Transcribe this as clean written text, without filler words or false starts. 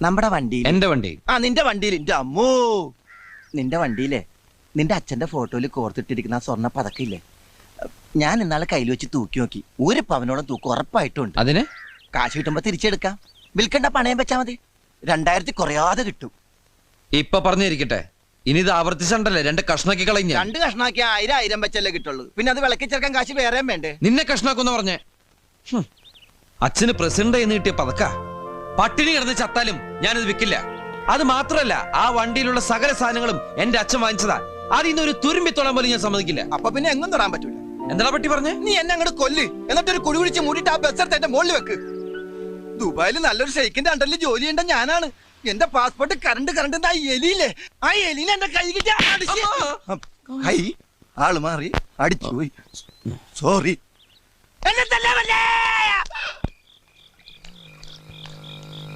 നമ്മുടെ വണ്ടിയിൽ. എന്റെ വണ്ടി? ആ നിന്റെ വണ്ടിയിൽ. എന്റെ അമ്മോ, നിന്റെ വണ്ടിയിലെ നിന്റെ അച്ഛന്റെ ഫോട്ടോയിൽ കോർത്തിട്ടിരിക്കുന്ന ആ സ്വർണ്ണ പതക്കില്ലേ, ഞാൻ ഇന്നാളെ കയ്യിൽ വെച്ച് തൂക്കി നോക്കി. 1 പവനോളം തൂക്കം ഉറപ്പായിട്ടുണ്ട്. അതിന് കാശ് കിട്ടുമ്പോ തിരിച്ചെടുക്കാം. വിൽക്കണ്ട, പണയം വെച്ചാ മതി. 2000 കുറയാതെ കിട്ടും. ഇപ്പൊ പറഞ്ഞിരിക്കട്ടെ, ഇനി ഇത് ആവർത്തിച്ചണ്ടല്ലേ 2 കഷ്ണാക്കി കളഞ്ഞ. 2 കഷ്ണാക്കി 1000 വെച്ചല്ലേ കിട്ടുള്ളൂ. പിന്നെ അത് വിളക്കി ചേർക്കാൻ കാശ് വേറെയും വേണ്ടേ? നിന്നെ കഷ്ണാക്കുന്ന പറഞ്ഞേ. അച്ഛന് പ്രസിഡന്റ് എന്ന് കിട്ടിയ പതക്ക. പട്ടിണി കിടന്ന് ചത്താലും ഞാനിത് വിൽക്കില്ല. അത് മാത്രല്ല, ആ വണ്ടിയിലുള്ള സകല സാധനങ്ങളും എന്റെ അച്ഛൻ വാങ്ങിച്ചതാ. അതിന്ന് ഒരു തുരുമ്പിത്തോളം പോലും ഞാൻ സമ്മതിക്കില്ല. അപ്പൊ പിന്നെ എങ്ങും തൊടാൻ പറ്റൂല. എന്താ പറ്റി പറഞ്ഞേ? നീ എന്നെ അങ്ങോട്ട് കൊല്ല്, എന്നിട്ടൊരു കുഴി കുഴിച്ച് മൂടിയിട്ട് ആ ബസ് എടുത്ത് എന്റെ മുകളിൽ വെക്ക്. ദുബായിൽ നല്ലൊരു ഷെയ്ക്കിന്റെ അണ്ടറിൽ ജോലി ചെയ്യേണ്ട ഞാനാണ്. എന്റെ പാസ്പോർട്ട് കറണ്ട് ആ എലിയില്ലേ, ആ എലിനെ എന്റെ കൈ കിട്ടി കൈ ആള് മാറി അടിച്ചു പോയി. സോറി.